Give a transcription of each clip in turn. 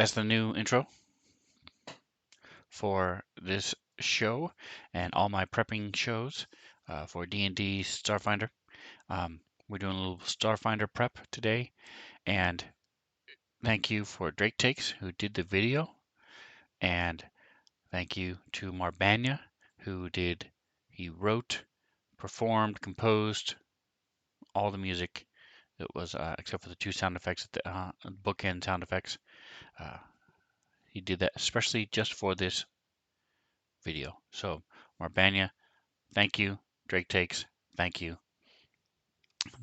that's the new intro for this show and all my prepping shows for D&D Starfinder. We're doing a little Starfinder prep today, and thank you for Drake Takes who did the video, and thank you to Marbanya he wrote, performed, composed all the music. It was except for the two sound effects, bookend sound effects. Uh, he did that especially just for this video. So Marbanya, thank you. Drake Takes, thank you.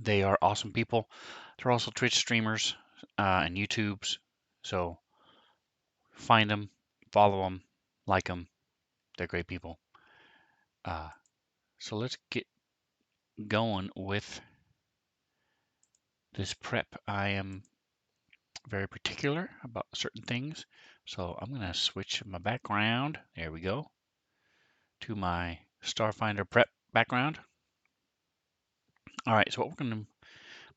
They are awesome people. They're also Twitch streamers and YouTubes. So find them, follow them, like them. They're great people. So let's get going with this prep. I am very particular about certain things. So I'm going to switch my background. There we go. To my Starfinder prep background. All right, so what we're going to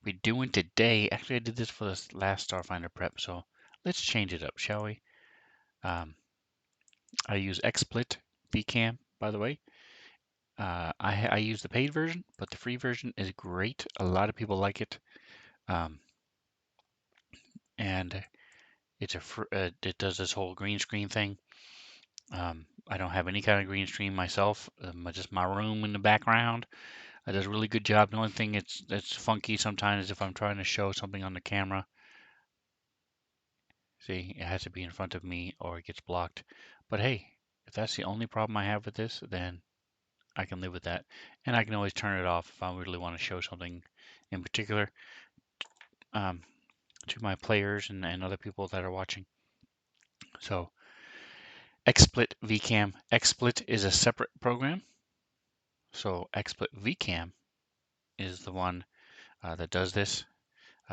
be doing today, actually I did this for the last Starfinder prep, so let's change it up, shall we? I use XSplit VCam, by the way. I use the paid version, but the free version is great. A lot of people like it. And it's it does this whole green screen thing. I don't have any kind of green screen myself. Just my room in the background. It does a really good job. The only thing that's funky sometimes is if I'm trying to show something on the camera. See, it has to be in front of me or it gets blocked. But hey, if that's the only problem I have with this, then I can live with that. And I can always turn it off if I really want to show something in particular um, to my players and other people that are watching. So XSplit VCam. XSplit is a separate program. So XSplit VCam is the one that does this.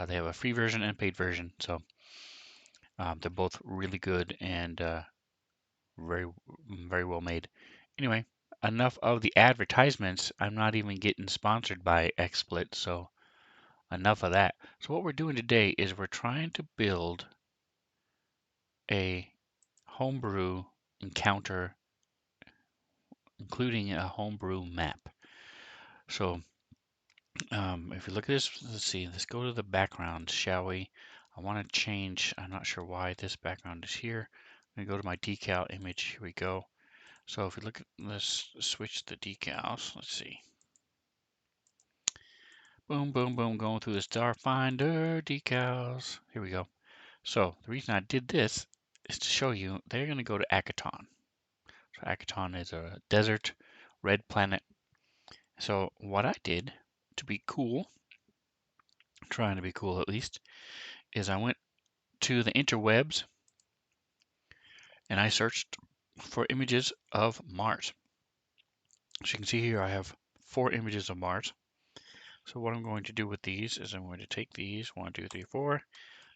They have a free version and paid version. So they're both really good and very, very well made. Anyway, enough of the advertisements. I'm not even getting sponsored by XSplit, so enough of that. So what we're doing today is we're trying to build a homebrew encounter, including a homebrew map. So if you look at this, let's see, let's go to the background, shall we? I want to change, I'm not sure why this background is here. I'm going to go to my decal image. Here we go. So if you look at, let's switch the decals. Let's see. Boom, boom, boom, going through the Starfinder decals. Here we go. So the reason I did this is to show you they're going to go to Akaton. So Akaton is a desert, red planet. So what I did to be cool, trying to be cool at least, is I went to the interwebs and I searched for images of Mars. As you can see here, I have 4 images of Mars. So what I'm going to do with these is I'm going to take these, 1, 2, 3, 4,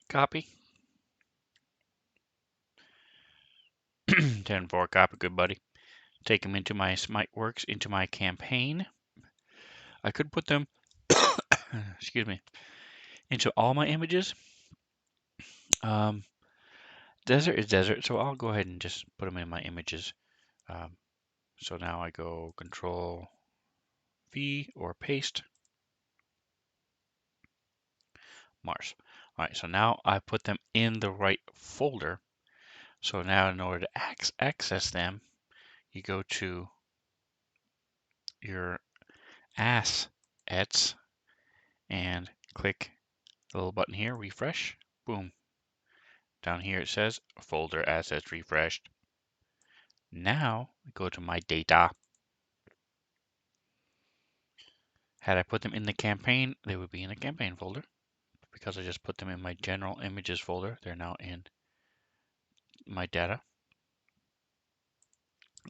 copy, 10, 4, copy, good buddy. Take them into my SmiteWorks, into my campaign. I could put them, excuse me, into all my images. Desert is desert, so I'll go ahead and just put them in my images. So now I go Control V or paste Mars. All right, so now I put them in the right folder. So now in order to access them, you go to your assets and click the little button here, refresh, boom. Down here it says folder assets refreshed. Now go to my data. Had I put them in the campaign, they would be in the campaign folder. Because I just put them in my general images folder, they're now in my data.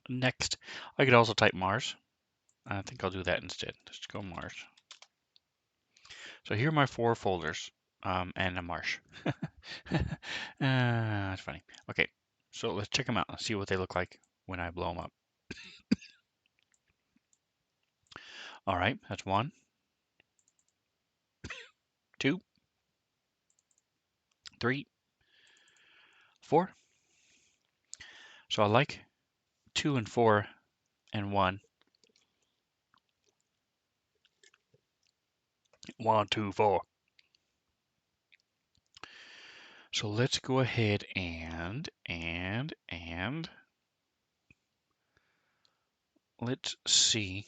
Next, I could also type Mars. I think I'll do that instead. Let's go Mars. So here are my 4 folders and a marsh. That's funny. Okay, so let's check them out. Let's see what they look like when I blow them up. All right, that's 1, 2, 3, 4. So I like 2 and 4 and 1. 1, 2, 4. So let's go ahead and let's see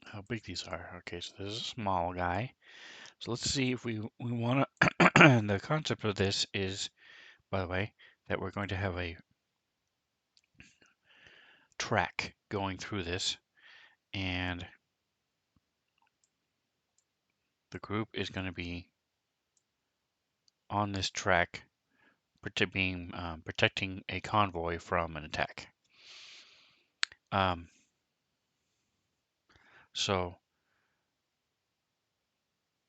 how big these are. Okay, so this is a small guy. So let's see if we want to. The concept of this is, by the way, that we're going to have a track going through this, and the group is going to be on this track, protecting a convoy from an attack. So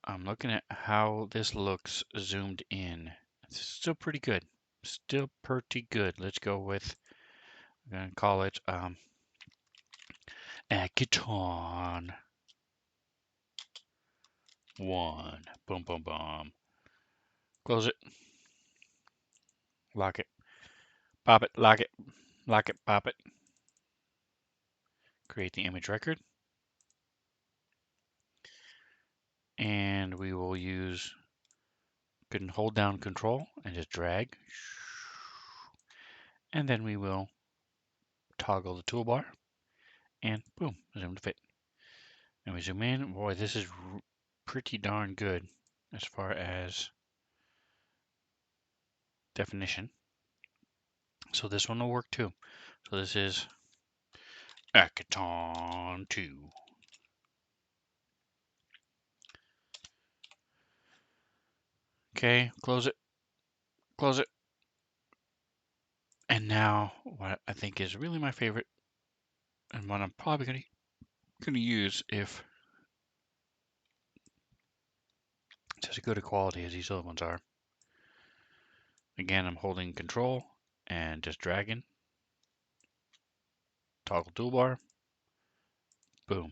I'm looking at how this looks zoomed in. It's still pretty good. Still pretty good. Let's go with, I'm going to call it Akiton 1. Boom, boom, boom. Close it. Lock it. Pop it. Lock it. Lock it. Pop it. Create the image record. And we will use, can hold down control and just drag. And then we will toggle the toolbar and boom, zoom to fit. And we zoom in. Boy, this is pretty darn good as far as definition. So this one will work too. So this is Akiton 2. Okay, close it. Close it. And now what I think is really my favorite, and what I'm probably going to use if it's as good a quality as these other ones are. Again, I'm holding control and just dragging. Toggle toolbar. Boom.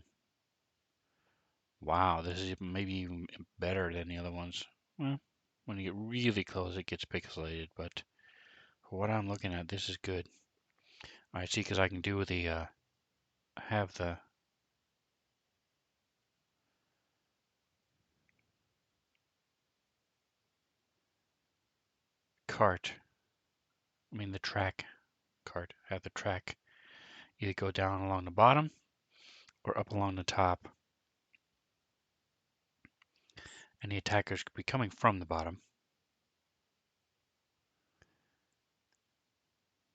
Wow, this is maybe even better than the other ones. Well, when you get really close, it gets pixelated, but for what I'm looking at, this is good. All right, see, because I can do the, have the cart, the track cart, have the track either go down along the bottom or up along the top. And the attackers could be coming from the bottom.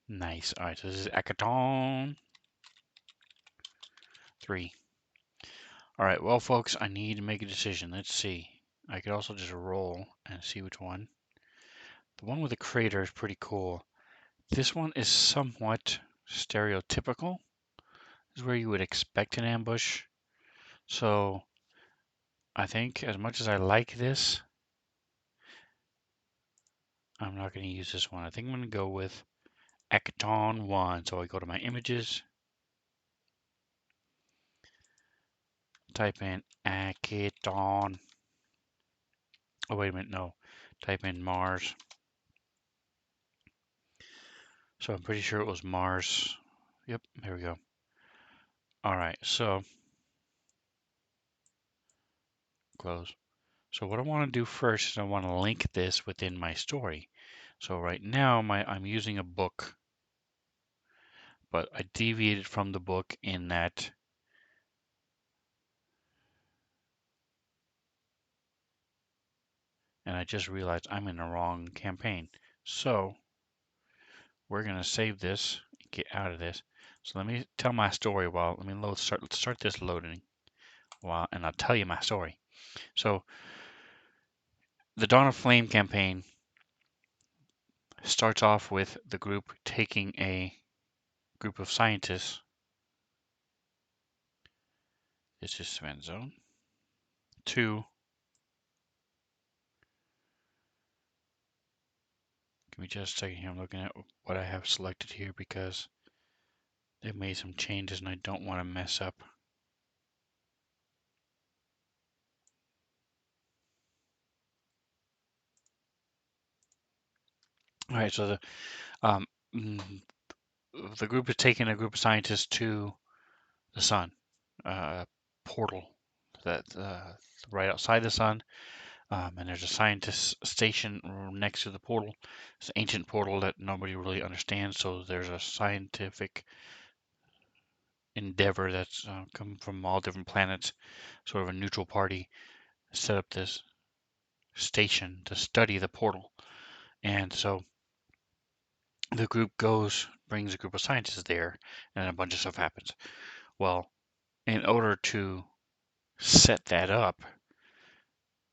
Nice. All right, so this is Akiton 3. All right, well, folks, I need to make a decision. Let's see. I could also just roll and see which one. The one with the crater is pretty cool. This one is somewhat stereotypical. This is where you would expect an ambush. So I think as much as I like this, I'm not going to use this one. I think I'm going to go with Akiton 1. So I go to my images, type in Akiton. Oh, wait a minute, no. Type in Mars. So I'm pretty sure it was Mars. Yep, there we go. All right, so close. So what I want to do first is I want to link this within my story. So right now I'm using a book, but I deviated from the book in that and I just realized I'm in the wrong campaign. So we're gonna save this, get out of this. So let me tell my story while let me start this loading while and I'll tell you my story. So the Dawn of Flame campaign starts off with the group taking a group of scientists. This is Sven Zone. To give me just a second here. I'm looking at what I have selected here because they've made some changes and I don't want to mess up. All right, so um, mm, the group is taking a group of scientists to the sun, portal that right outside the sun, and there's a scientist station next to the portal. It's an ancient portal that nobody really understands, so there's a scientific endeavor that's come from all different planets, sort of a neutral party, set up this station to study the portal. And so the group goes, brings a group of scientists there, and a bunch of stuff happens. Well, in order to set that up,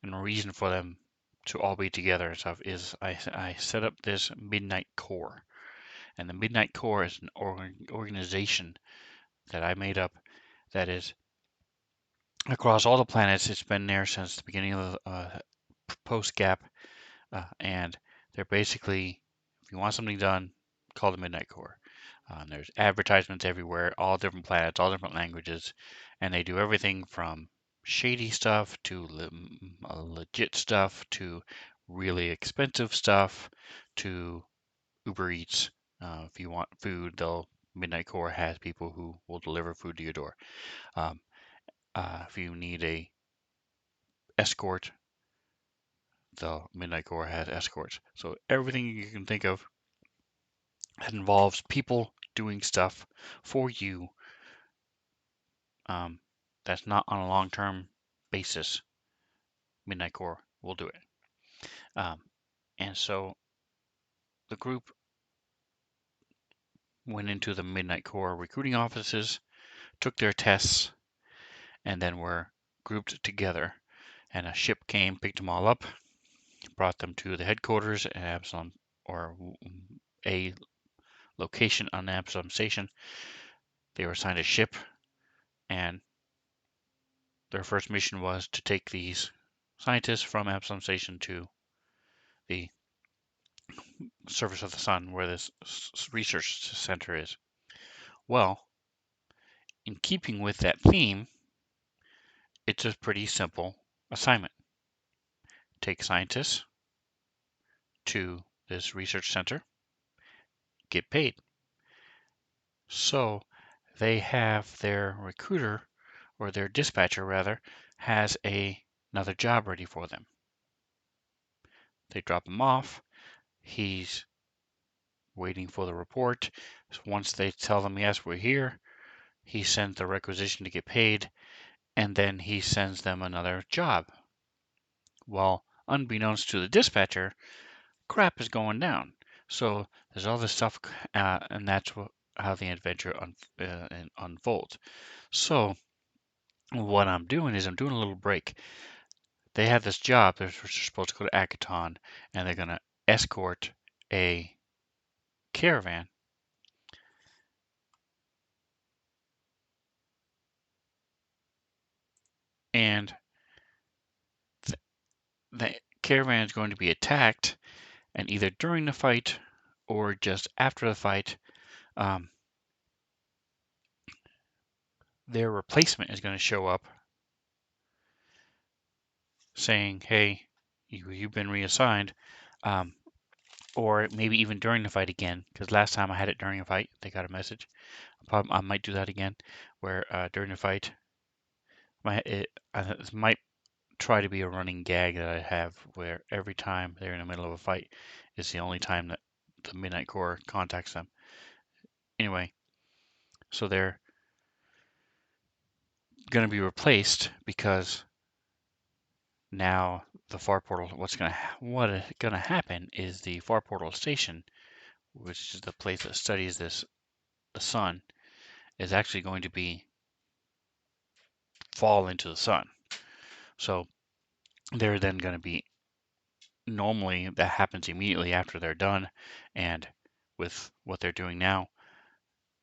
and a reason for them to all be together and stuff is I set up this Midnight Corps. And the Midnight Corps is an organization that I made up that is across all the planets. It's been there since the beginning of the post-gap, and they're basically, if you want something done, call the Midnight Corps. There's advertisements everywhere, all different planets, all different languages, and they do everything from shady stuff to legit stuff to really expensive stuff to Uber Eats. If you want food, Midnight Corps has people who will deliver food to your door. Um, if you need a escort, the Midnight Corps has escorts. So everything you can think of that involves people doing stuff for you, um, that's not on a long-term basis, Midnight Corps will do it. Um, and so the group went into the Midnight Corps recruiting offices, took their tests, and then were grouped together. And a ship came, picked them all up, brought them to the headquarters at Absalom, or a location on the Absalom station. They were assigned a ship, and their first mission was to take these scientists from Absalom station to the surface of the sun where this research center is. Well, in keeping with that theme, it's a pretty simple assignment. Take scientists to this research center, get paid. So they have their recruiter, or their dispatcher rather, has another job ready for them. They drop him off. He's waiting for the report. So once they tell them, yes, we're here, he sends the requisition to get paid, and then he sends them another job. Well, unbeknownst to the dispatcher, crap is going down. So there's all this stuff, and that's how the adventure unfolds. So what I'm doing is I'm doing a little break. They have this job. They're supposed to go to Akaton, and they're going to escort a caravan. And the caravan is going to be attacked, and either during the fight or just after the fight, um, their replacement is going to show up saying, hey, you've been reassigned, or maybe even during the fight again, because last time I had it during a fight, they got a message. I might do that again, where during the fight, it might try to be a running gag that I have, where every time they're in the middle of a fight, is the only time that the Midnight Corps contacts them. Anyway, so they're going to be replaced because now the far portal, what is going to happen is the far portal station, which is the place that studies the sun, is actually going to be fall into the sun. So they're then going to be, normally that happens immediately after they're done and with what they're doing now,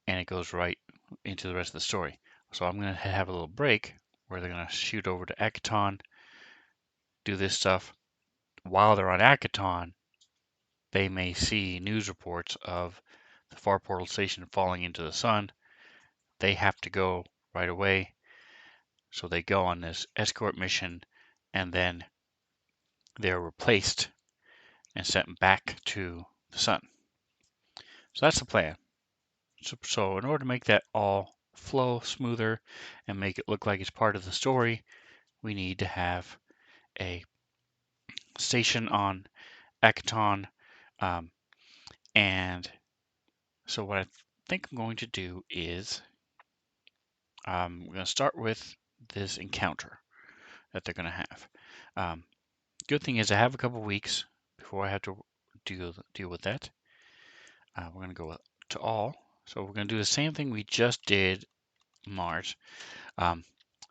and it goes right into the rest of the story. So I'm going to have a little break where they're going to shoot over to Akaton, do this stuff. While they're on Akaton, they may see news reports of the far portal station falling into the sun. They have to go right away. So they go on this escort mission, and then they're replaced and sent back to the sun. So that's the plan. So in order to make that all flow smoother and make it look like it's part of the story, we need to have a station on Akaton. Um, and so what I think I'm going to do is we're going to start with this encounter that they're going to have. Good thing is I have a couple weeks before I have to deal with that. We're going to go to all. So we're going to do the same thing we just did Mars,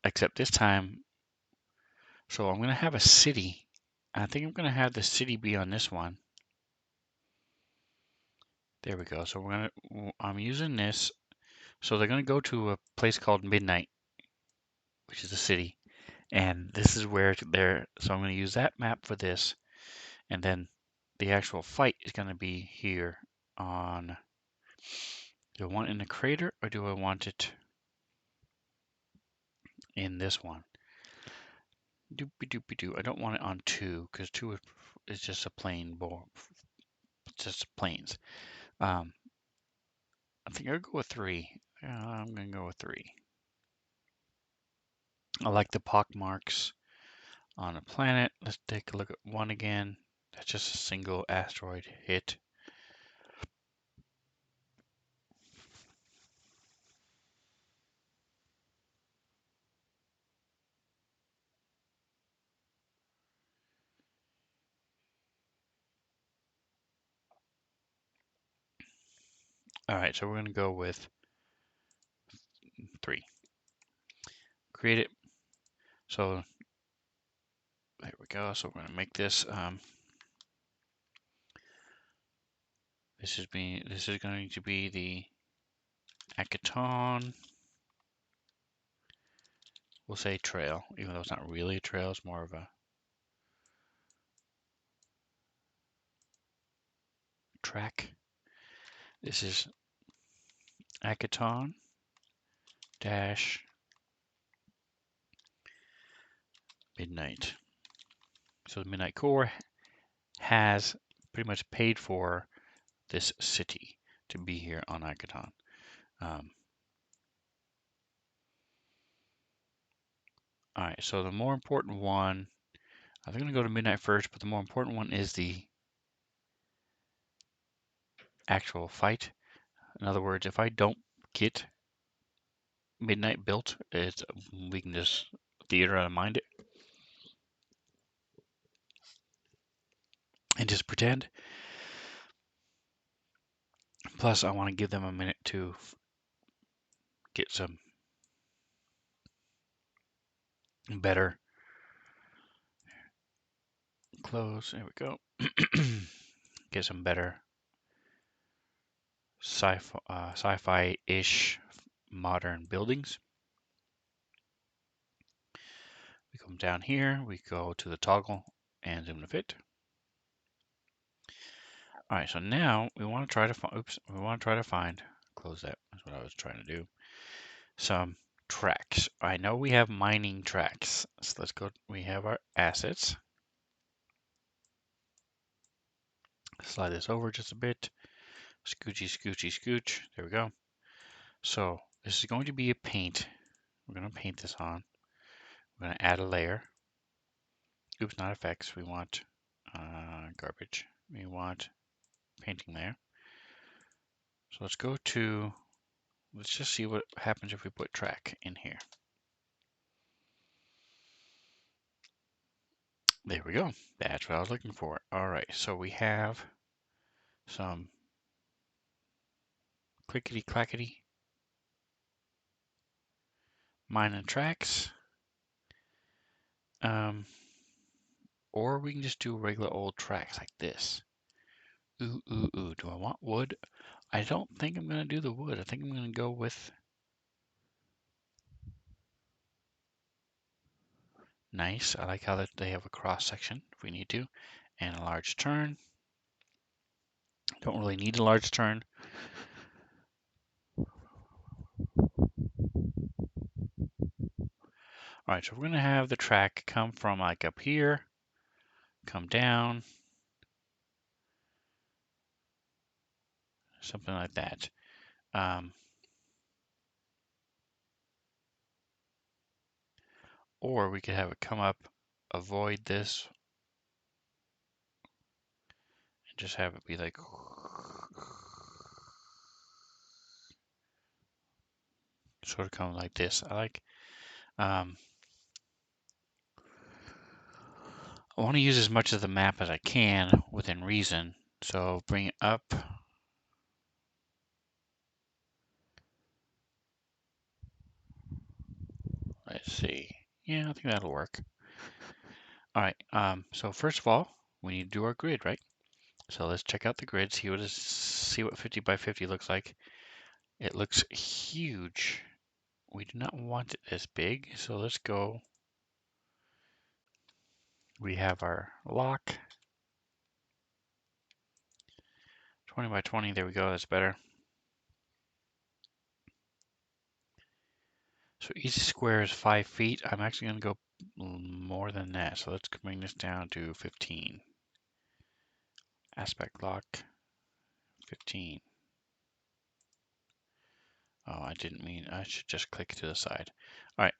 except this time. So I'm going to have a city. I think I'm going to have the city be on this one. There we go. So I'm using this. So they're going to go to a place called Midnight, which is a city. And this is where they're, so I'm going to use that map for this. And then the actual fight is going to be here on, do I want it in the crater or do I want it in this one? Doopy doopy doo. I don't want it on 2 because 2 is just a plain just plains. I think I'll go with 3. I'm going to go with 3. I like the pock marks on a planet. Let's take a look at 1 again. That's just a single asteroid hit. All right, so we're going to go with 3. Create it. So there we go. So we're going to make this. This is going to be the Akaton. We'll say trail, even though it's not really a trail. It's more of a track. This is Akaton dash Midnight. So the Midnight Corps has pretty much paid for this city to be here on Akaton. All right, so the more important one, I'm going to go to Midnight first, but the more important one is the actual fight. In other words, if I don't get Midnight built, we can just theater out of mind it and just pretend. Plus, I want to give them a minute to get some better clothes. There we go. Get some better sci-fi-ish modern buildings. We come down here, we go to the toggle and zoom to fit. All right, so now we want to try to find, close that, that's what I was trying to do, some tracks. I know we have mining tracks, so let's go, we have our assets. Slide this over just a bit, scoochy, scoochy, scooch, there we go. So this is going to be a paint. We're going to paint this on. We're going to add a layer. Oops, not effects. We want garbage. We want painting there. So let's go to, let's just see what happens if we put track in here. There we go. That's what I was looking for. All right, so we have some clickety clackety mining tracks. Or we can just do regular old tracks like this. Ooh, ooh, ooh. Do I want wood? I don't think I'm going to do the wood. I think I'm going to go with nice. I like how that they have a cross section if we need to, and a large turn. Don't really need a large turn. All right, so we're going to have the track come from like up here, come down, something like that. Or we could have it come up, avoid this, and just have it be like sort of come like this. I want to use as much of the map as I can within reason. So bring it up. Let's see. Yeah, I think that'll work. All right. So first of all, we need to do our grid, right? So let's check out the grid, see what 50 by 50 looks like. It looks huge. We do not want it this big, so let's go. We have our lock. 20 by 20, there we go, that's better. So each square is 5 feet. I'm actually going to go more than that, so let's bring this down to 15. Aspect lock, 15. Oh, I didn't mean, I should just click to the side. All right,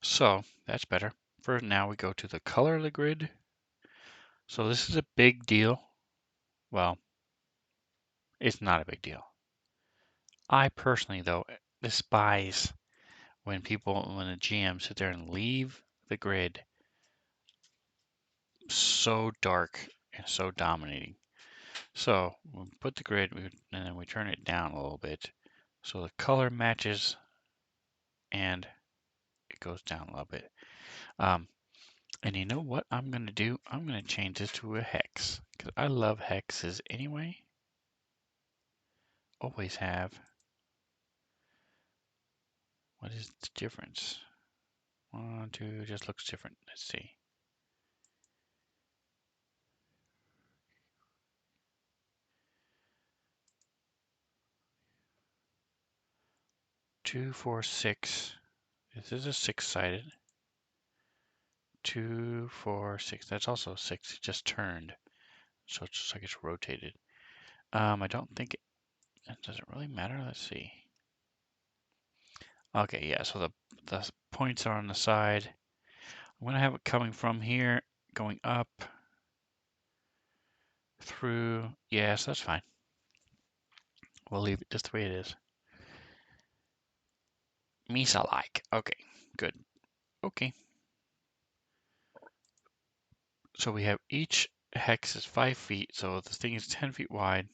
so that's better. For now, we go to the color of the grid. So this is a big deal. Well, it's not a big deal. I personally, though, despise when the GMs sit there and leave the grid so dark and so dominating. So we put the grid and then we turn it down a little bit so the color matches and it goes down a little bit. And you know what I'm going to do? I'm going to change this to a hex because I love hexes anyway. Always have. What is the difference? 1, 2, just looks different. Let's see. 2, 4, 6. This is a 6-sided. 2, 4, 6. That's also 6. It just turned. So it's just like it's rotated. I don't think does it really matter? Let's see. Okay, yeah, so the points are on the side. I'm gonna have it coming from here, going up through. Yes, that's fine. We'll leave it just the way it is. Misa-like. Okay, good. Okay. So we have each hex is 5 feet, so this thing is 10 feet wide.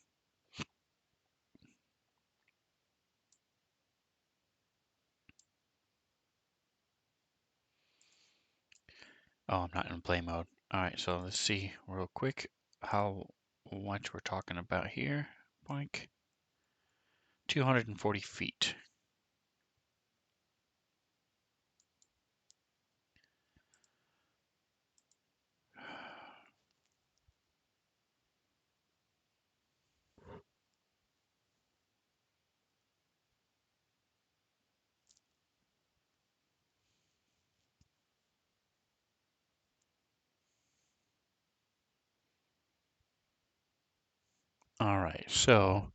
Oh, I'm not in play mode. All right, so let's see real quick how much we're talking about here. Boink. 240 feet. All right, so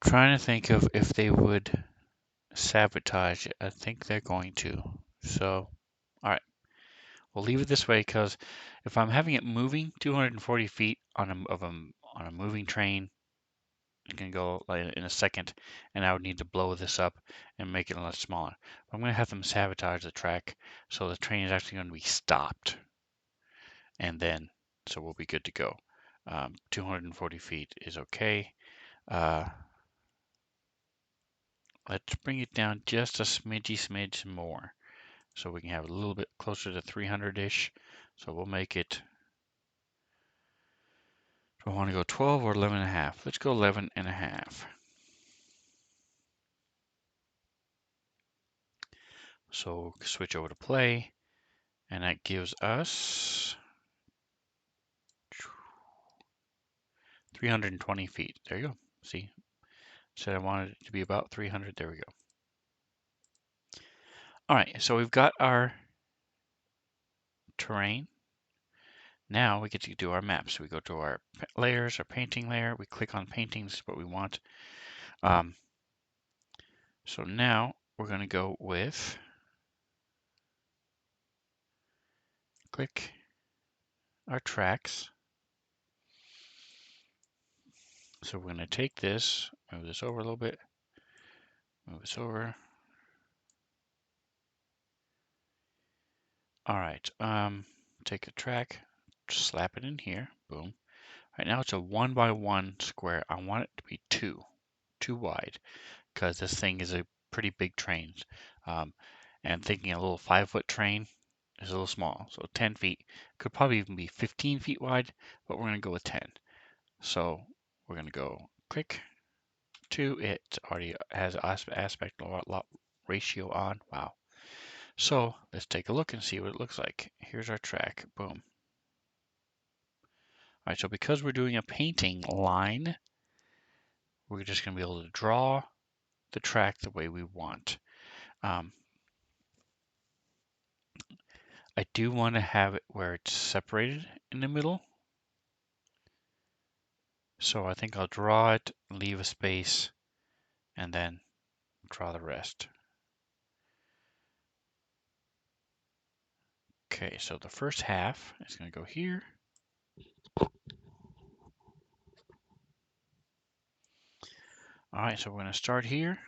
trying to think of if they would sabotage it. I think they're going to. So, all right, we'll leave it this way because if I'm having it moving 240 feet on a moving train, it can go like in a second, and I would need to blow this up and make it a lot smaller. But I'm going to have them sabotage the track, so the train is actually going to be stopped, and then so we'll be good to go. 240 feet is okay. Let's bring it down just a smidge more, so we can have it a little bit closer to 300-ish. So we'll make it. Do I want to go 12 or 11 and a half? Let's go 11 and a half. So switch over to play, and that gives us 320 feet. There you go. See, said I wanted it to be about 300. There we go. All right, so we've got our terrain. Now we get to do our maps. We go to our layers, our painting layer. We click on painting. This is what we want. So now we're going to go with click our tracks. So we're going to take this, move this over a little bit, move this over. All right, take a track, slap it in here, boom. Right now it's a 1 by 1 square. I want it to be two wide, because this thing is a pretty big train. And thinking a little 5-foot train is a little small. So 10 feet, could probably even be 15 feet wide, but we're going to go with 10. So we're going to go click to it. Already has aspect lot ratio on. Wow. So let's take a look and see what it looks like. Here's our track. Boom. All right, so because we're doing a painting line, we're just going to be able to draw the track the way we want. I do want to have it where it's separated in the middle. So I think I'll draw it, leave a space, and then draw the rest. Okay, so the first half is going to go here. All right, so we're going to start here.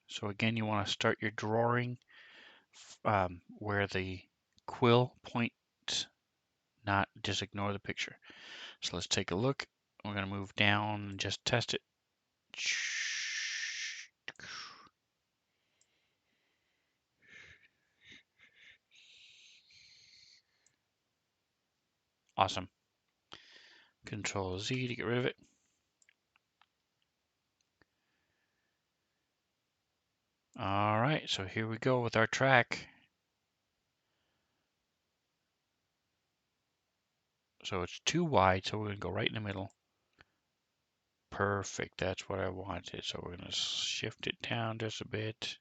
So again, you want to start your drawing where the quill points, not just ignore the picture. So let's take a look. We're going to move down and just test it. Awesome. Control Z to get rid of it. All right, so here we go with our track. So it's too wide, so we're going to go right in the middle. Perfect, that's what I wanted. So we're going to shift it down just a bit.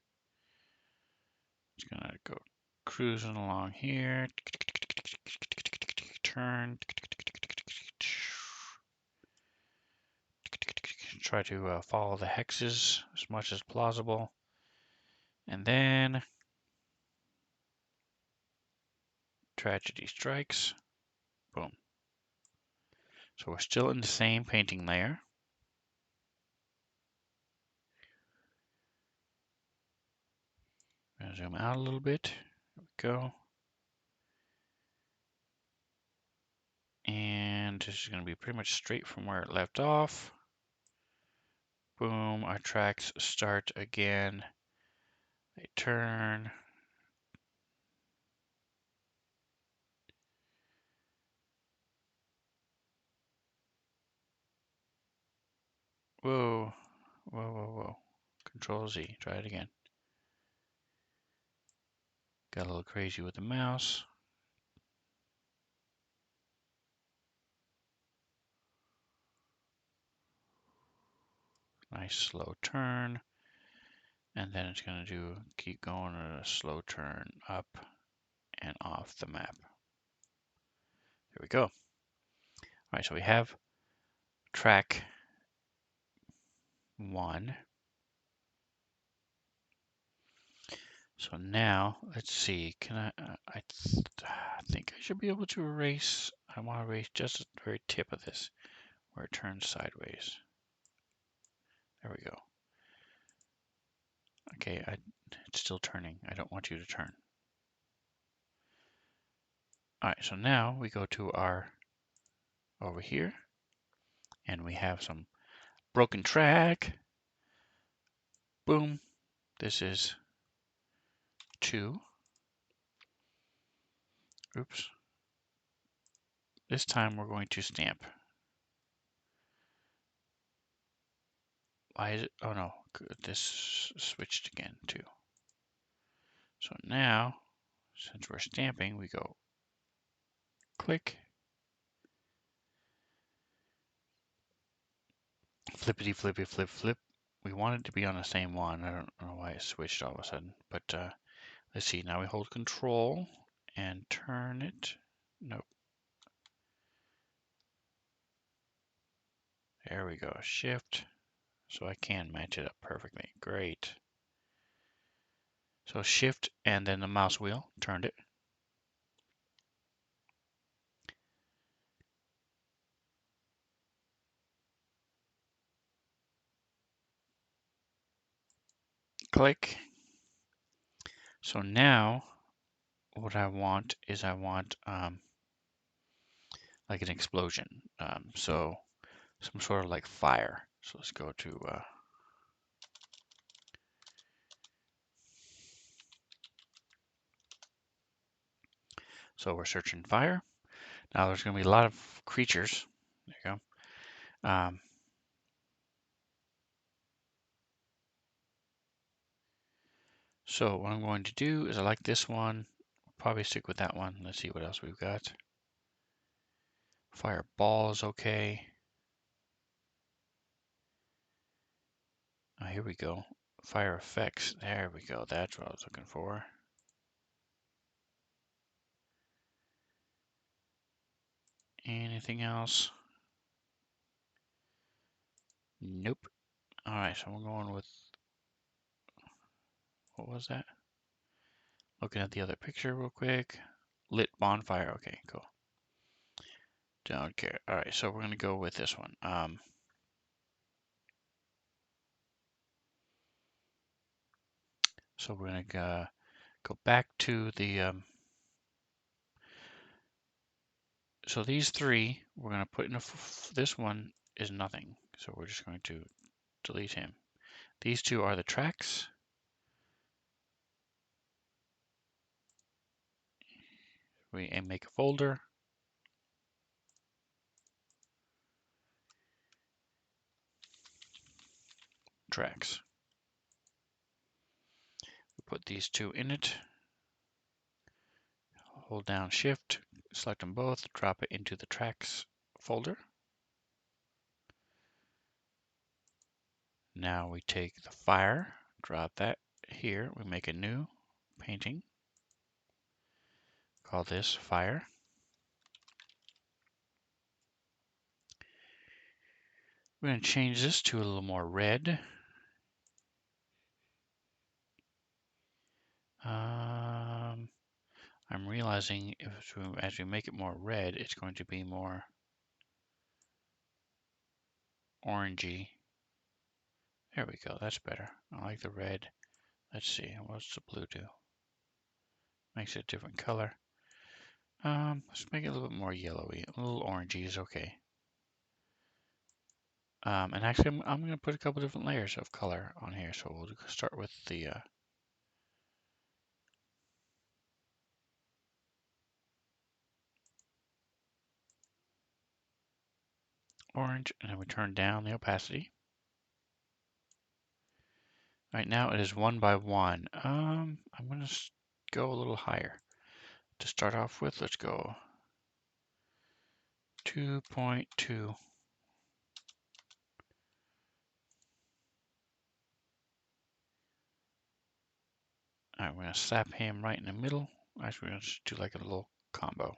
It's going to go cruising along here. Turn. Try to follow the hexes as much as plausible. And then tragedy strikes. Boom. So we're still in the same painting layer. I'm going to zoom out a little bit. There we go. And this is going to be pretty much straight from where it left off. Boom, our tracks start again. They turn. Whoa, whoa, whoa, whoa. Control Z, try it again. Got a little crazy with the mouse. Nice slow turn. And then it's going to keep going at a slow turn up and off the map. There we go. All right, so we have track 1. So now, let's see, can I think I should be able to erase, I want to erase just the very tip of this, where it turns sideways. There we go. Okay, it's still turning. I don't want you to turn. All right, so now we go to our, over here, and we have some broken track. Boom. This is 2. Oops. This time we're going to stamp. Why is it? Oh no, this switched again too. So now, since we're stamping, we go click, flippity flippy flip flip. We want it to be on the same one. I don't know why it switched all of a sudden, but let's see. Now we hold Control and turn it. Nope. There we go. Shift. So I can match it up perfectly. Great. So shift and then the mouse wheel, turned it. Click. So now what I want is like an explosion. So some sort of like fire. So let's go to so we're searching fire. Now there's going to be a lot of creatures. There you go. So what I'm going to do is I like this one. Probably stick with that one. Let's see what else we've got. Fireball is okay. Oh, here we go. Fire effects. There we go. That's what I was looking for. Anything else? Nope. All right, so we're going with, what was that? Looking at the other picture real quick. Lit bonfire. Okay, cool. Don't care. All right, so we're going to go with this one. So we're going to go back to the, so these three, we're going to put in this one is nothing. So we're just going to delete him. These two are the tracks. And make a folder. Tracks. We put these two in it. Hold down Shift, select them both, drop it into the tracks folder. Now we take the fire, drop that here. We make a new painting. Call this fire. We're going to change this to a little more red. I'm realizing as we make it more red, it's going to be more orangey. There we go. That's better. I like the red. Let's see. What's the blue do? Makes it a different color. Let's make it a little bit more yellowy. A little orangey is okay. And actually, I'm going to put a couple different layers of color on here. So we'll start with the orange, and then we turn down the opacity. Right now it is 1 by 1. I'm going to go a little higher. To start off with, let's go 2.2. All right, we're going to slap him right in the middle. Actually, we're going to do like a little combo.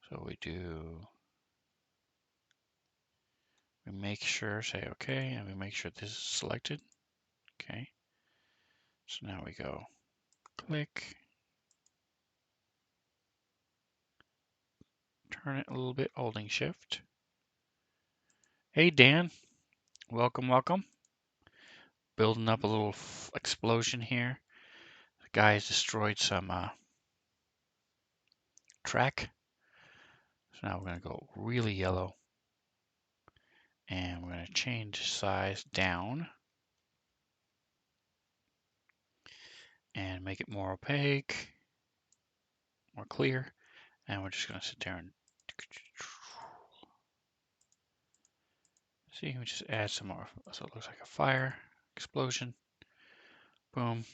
So we make sure, say okay, and we make sure this is selected. Okay. So now we go click, turn it a little bit, holding shift. Hey, Dan. Welcome, welcome. Building up a little explosion here. The guy has destroyed some track. So now we're going to go really yellow. And we're going to change size down. And make it more opaque. More clear. And we're just going to sit there and see, we just add some more. So it looks like a fire explosion. Boom.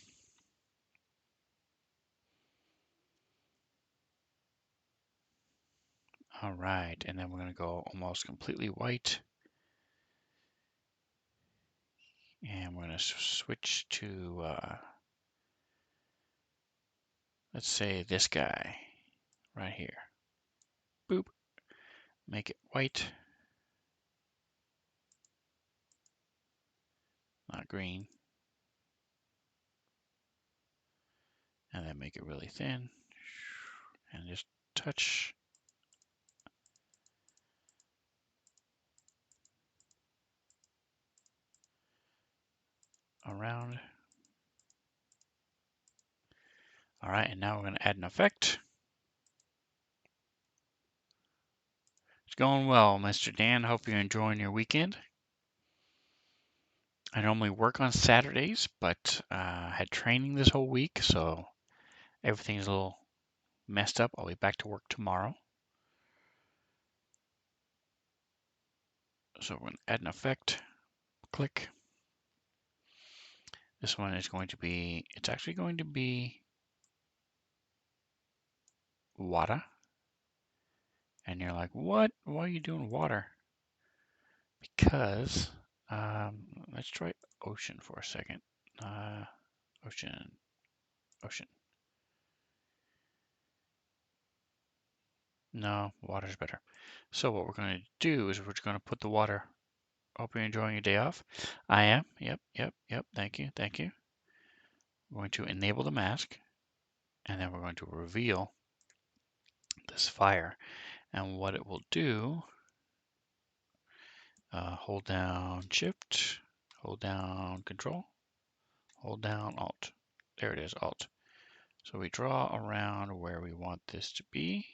All right, and then we're going to go almost completely white. And we're going to switch to, let's say this guy right here. make it white, not green, and then make it really thin, and just touch around. All right, and now we're going to add an effect. It's going well, Mr. Dan. Hope you're enjoying your weekend. I normally work on Saturdays, but I had training this whole week, so everything's a little messed up. I'll be back to work tomorrow. So we're going to add an effect. Click. This one is going to be, it's actually going to be water. And you're like, what? Why are you doing water? Because, let's try ocean for a second. Ocean, ocean. No, water's better. So what we're going to do is we're just going to put the water. Hope you're enjoying your day off. I am. Yep, yep, yep. Thank you, thank you. We're going to enable the mask, and then we're going to reveal this fire. And what it will do, hold down Shift, hold down Control, hold down Alt. There it is, Alt. So we draw around where we want this to be.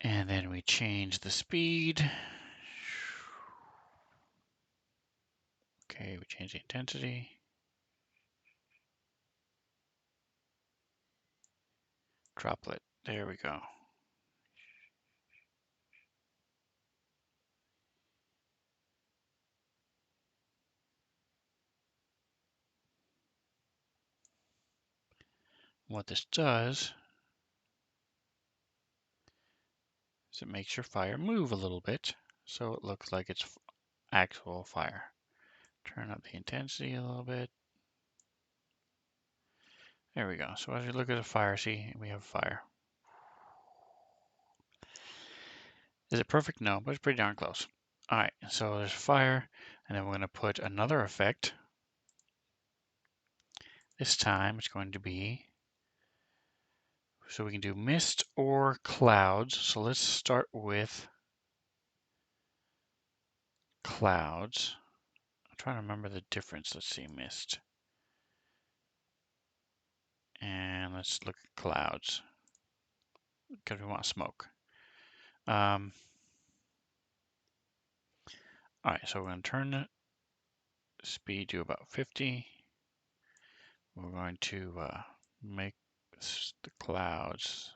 And then we change the speed. Okay, we change the intensity. Droplet, there we go. What this does is it makes your fire move a little bit, so it looks like it's actual fire. Turn up the intensity a little bit. There we go. So as we look at the fire, see, we have fire. Is it perfect? No, but it's pretty darn close. All right, so there's fire, and then we're going to put another effect. This time it's going to be, so we can do mist or clouds. So let's start with clouds. I'm trying to remember the difference. Let's see, mist. And let's look at clouds, because we want smoke. All right, so we're going to turn the speed to about 50. We're going to make the clouds.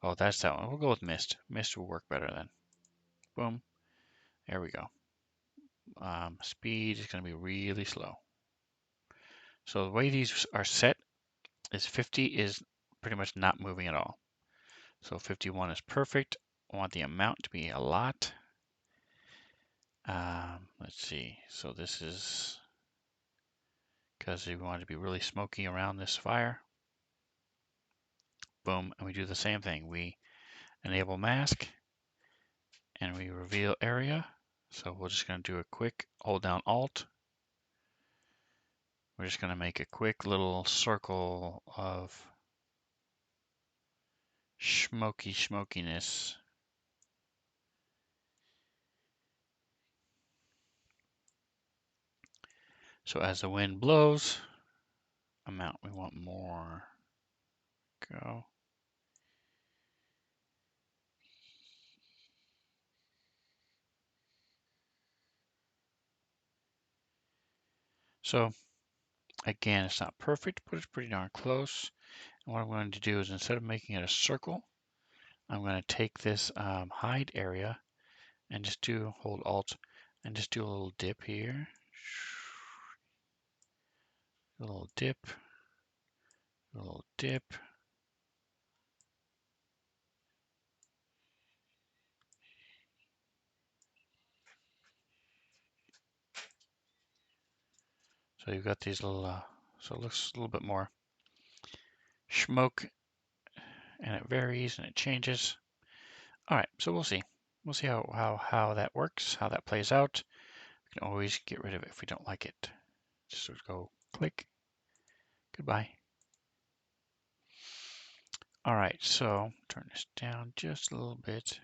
Oh, that's that one. We'll go with mist. Mist will work better then. Boom. There we go. Speed is going to be really slow. So the way these are set is 50 is pretty much not moving at all. So 51 is perfect. I want the amount to be a lot. Let's see. So this is because we want it to be really smoky around this fire. Boom. And we do the same thing. We enable mask and we reveal area. So we're just going to do a quick hold down Alt. We're just going to make a quick little circle of smokiness. So as the wind blows, amount we want more. Go. So again, it's not perfect, but it's pretty darn close. And what I'm going to do is instead of making it a circle, I'm going to take this hide area and just hold Alt and just do a little dip here. A little dip, a little dip. So you've got these little, so it looks a little bit more smoke, and it varies and it changes. All right, so we'll see. We'll see how that works, how that plays out. We can always get rid of it if we don't like it. Just go click. Goodbye. All right, so turn this down just a little bit.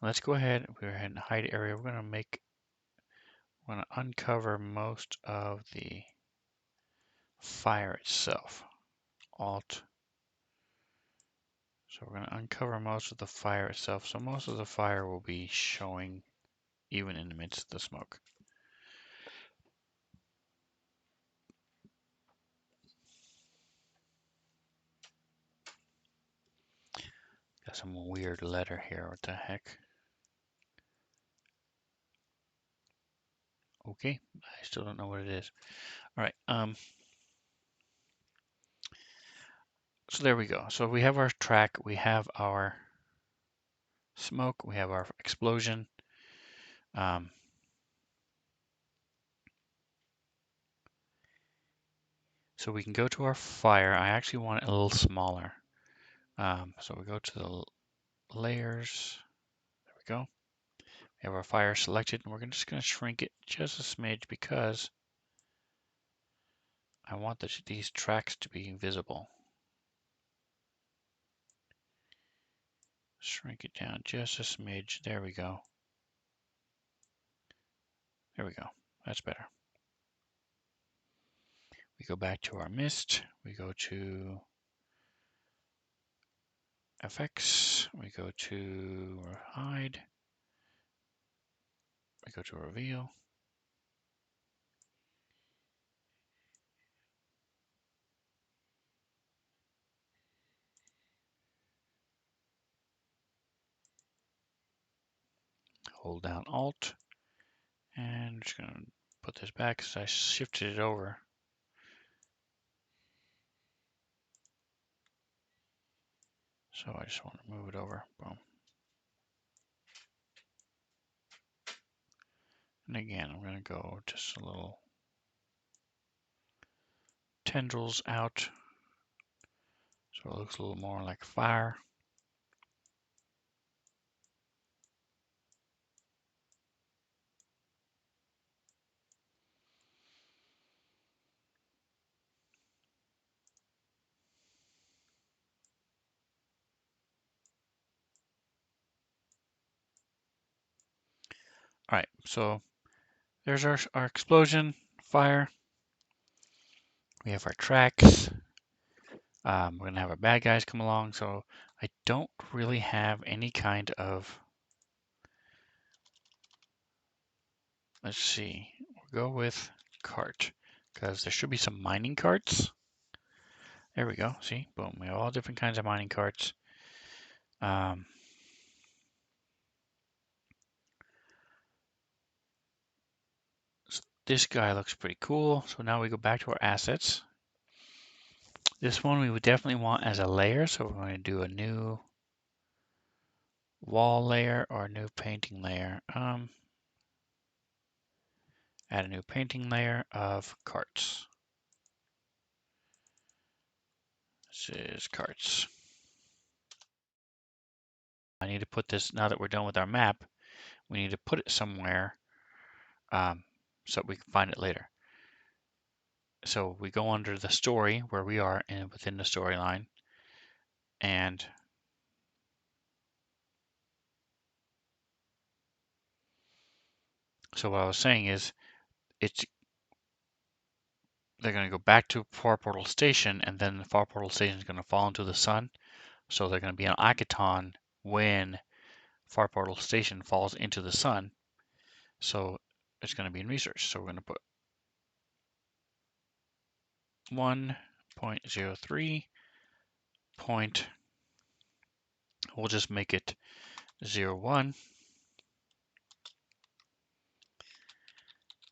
Let's go ahead and hide area. We're going to uncover most of the fire itself. Alt. So we're going to uncover most of the fire itself. So most of the fire will be showing even in the midst of the smoke. Got some weird letter here. What the heck? Okay, I still don't know what it is. All right. So there we go. So we have our track. We have our smoke. We have our explosion. So we can go to our fire. I actually want it a little smaller. So we go to the layers. There we go. We have our fire selected, and we're just going to shrink it just a smidge because I want these tracks to be visible. Shrink it down just a smidge. There we go. There we go. That's better. We go back to our mist. We go to FX. We go to hide. We go to reveal. Hold down Alt. And I'm just going to put this back because I shifted it over. So I just want to move it over. Boom. And again, I'm going to go just a little tendrils out. So it looks a little more like fire. All right, so there's our explosion, fire. We have our tracks. We're going to have our bad guys come along. So I don't really have any kind of, let's see, we'll go with cart because there should be some mining carts. There we go. See, boom, we have all different kinds of mining carts. So this guy looks pretty cool. So now we go back to our assets. This one we would definitely want as a layer. So we're going to do a new wall layer or a new painting layer. Add a new painting layer of carts. This is carts. I need to put this, now that we're done with our map, we need to put it somewhere so we can find it later. So we go under the story where we are within the storyline, and so what I was saying is they're going to go back to Far Portal Station, and then the Far Portal Station is going to fall into the sun. So they're going to be on Akaton when Far Portal Station falls into the sun. So it's going to be in research. So we're going to put 1.03 point. We'll just make it 0.1.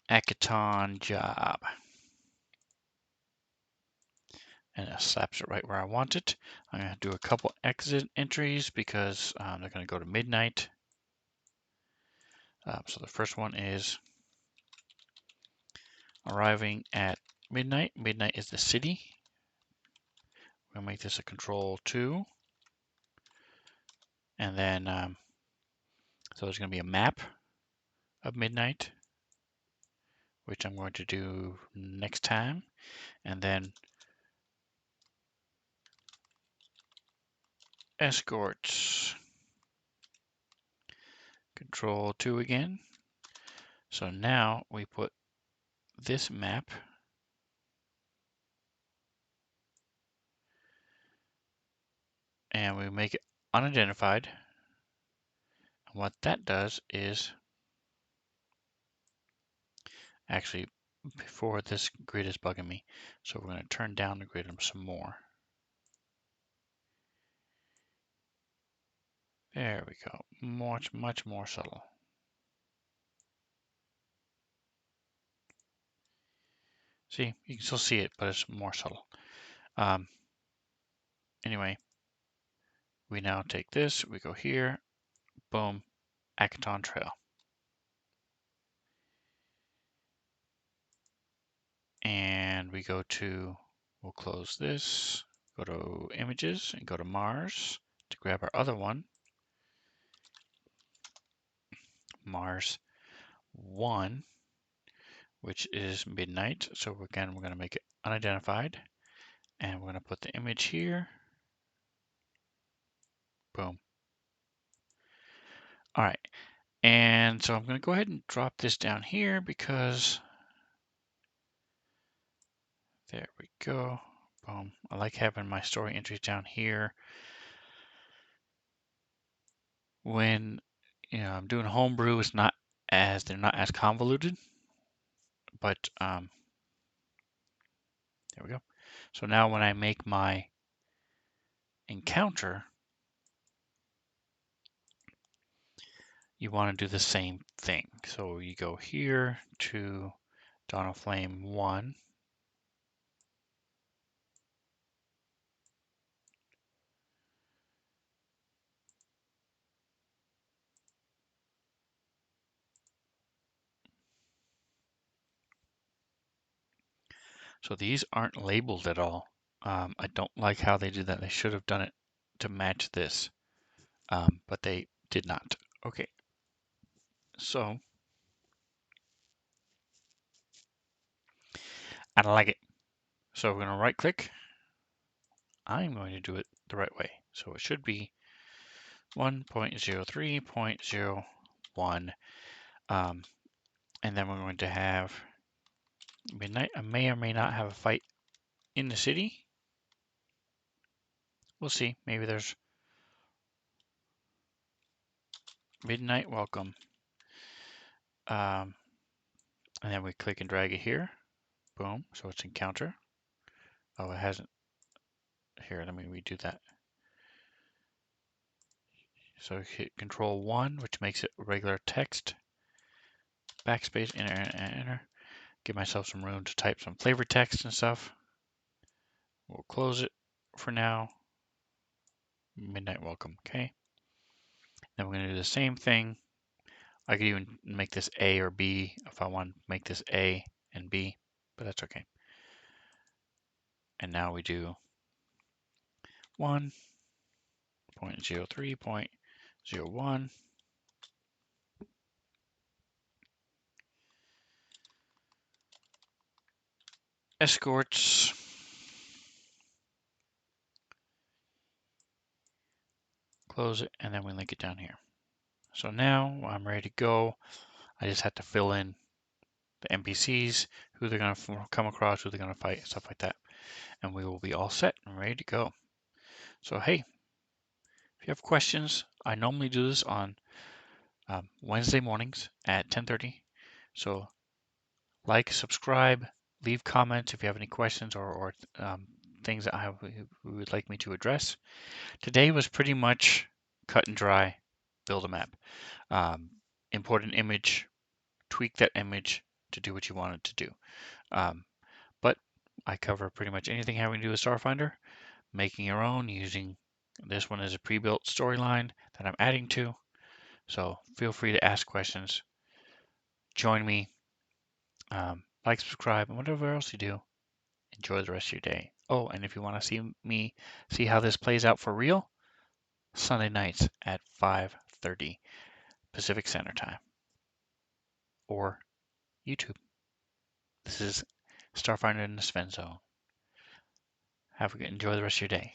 Akaton job. And it slaps it right where I want it. I'm going to do a couple exit entries because they're going to go to midnight. So the first one is arriving at Midnight. Midnight is the city. We'll make this a control 2. And then, so there's going to be a map of Midnight, which I'm going to do next time. And then escorts, control 2 again. So now we put this map and we make it unidentified. And what that does is, actually, before this grid is bugging me, so we're going to turn down the grid some more. There we go. Much, much more subtle. See, you can still see it, but it's more subtle. Anyway, we now take this, we go here, boom, Akaton Trail. And we go to, we'll close this, go to images and go to Mars to grab our other one, Mars 1, which is Midnight. So again, we're going to make it unidentified and we're going to put the image here. Boom. All right. And so I'm going to go ahead and drop this down here because there we go. Boom. I like having my story entries down here. When I'm doing homebrew, they're not as convoluted, but there we go. So now when I make my encounter, you want to do the same thing. So you go here to Dawn of Flame 1. So these aren't labeled at all. I don't like how they do that. They should have done it to match this, but they did not. Okay, so I don't like it. So we're going to right click. I'm going to do it the right way. So it should be 1.03.01. And then we're going to have Midnight. I may or may not have a fight in the city. We'll see. Maybe there's Midnight welcome. And then we click and drag it here. Boom. So it's encounter. Oh, it hasn't. Here, let me redo that. So hit Control 1, which makes it regular text. Backspace, enter, enter, enter. Give myself some room to type some flavor text and stuff. We'll close it for now. Midnight welcome. Okay. Then we're going to do the same thing. I could even make this A or B if I want to make this A and B, but that's okay. And now we do 1.03.01. Escorts. Close it, and then we link it down here. So now I'm ready to go. I just have to fill in the NPCs, who they're going to come across, who they're going to fight, stuff like that. And we will be all set and ready to go. So hey, if you have questions, I normally do this on Wednesday mornings at 10:30. So like, subscribe, leave comments if you have any questions or things that would like me to address. Today was pretty much cut and dry, build a map. Import an image, tweak that image to do what you want it to do. But I cover pretty much anything having to do with Starfinder, making your own, using this one as a pre-built storyline that I'm adding to. So feel free to ask questions. Join me, like, subscribe, and whatever else you do. Enjoy the rest of your day. Oh, and if you want to see how this plays out for real, Sunday nights at 5:30 Pacific Standard Time or YouTube. This is Starfinder in the Sven Zone. Enjoy the rest of your day.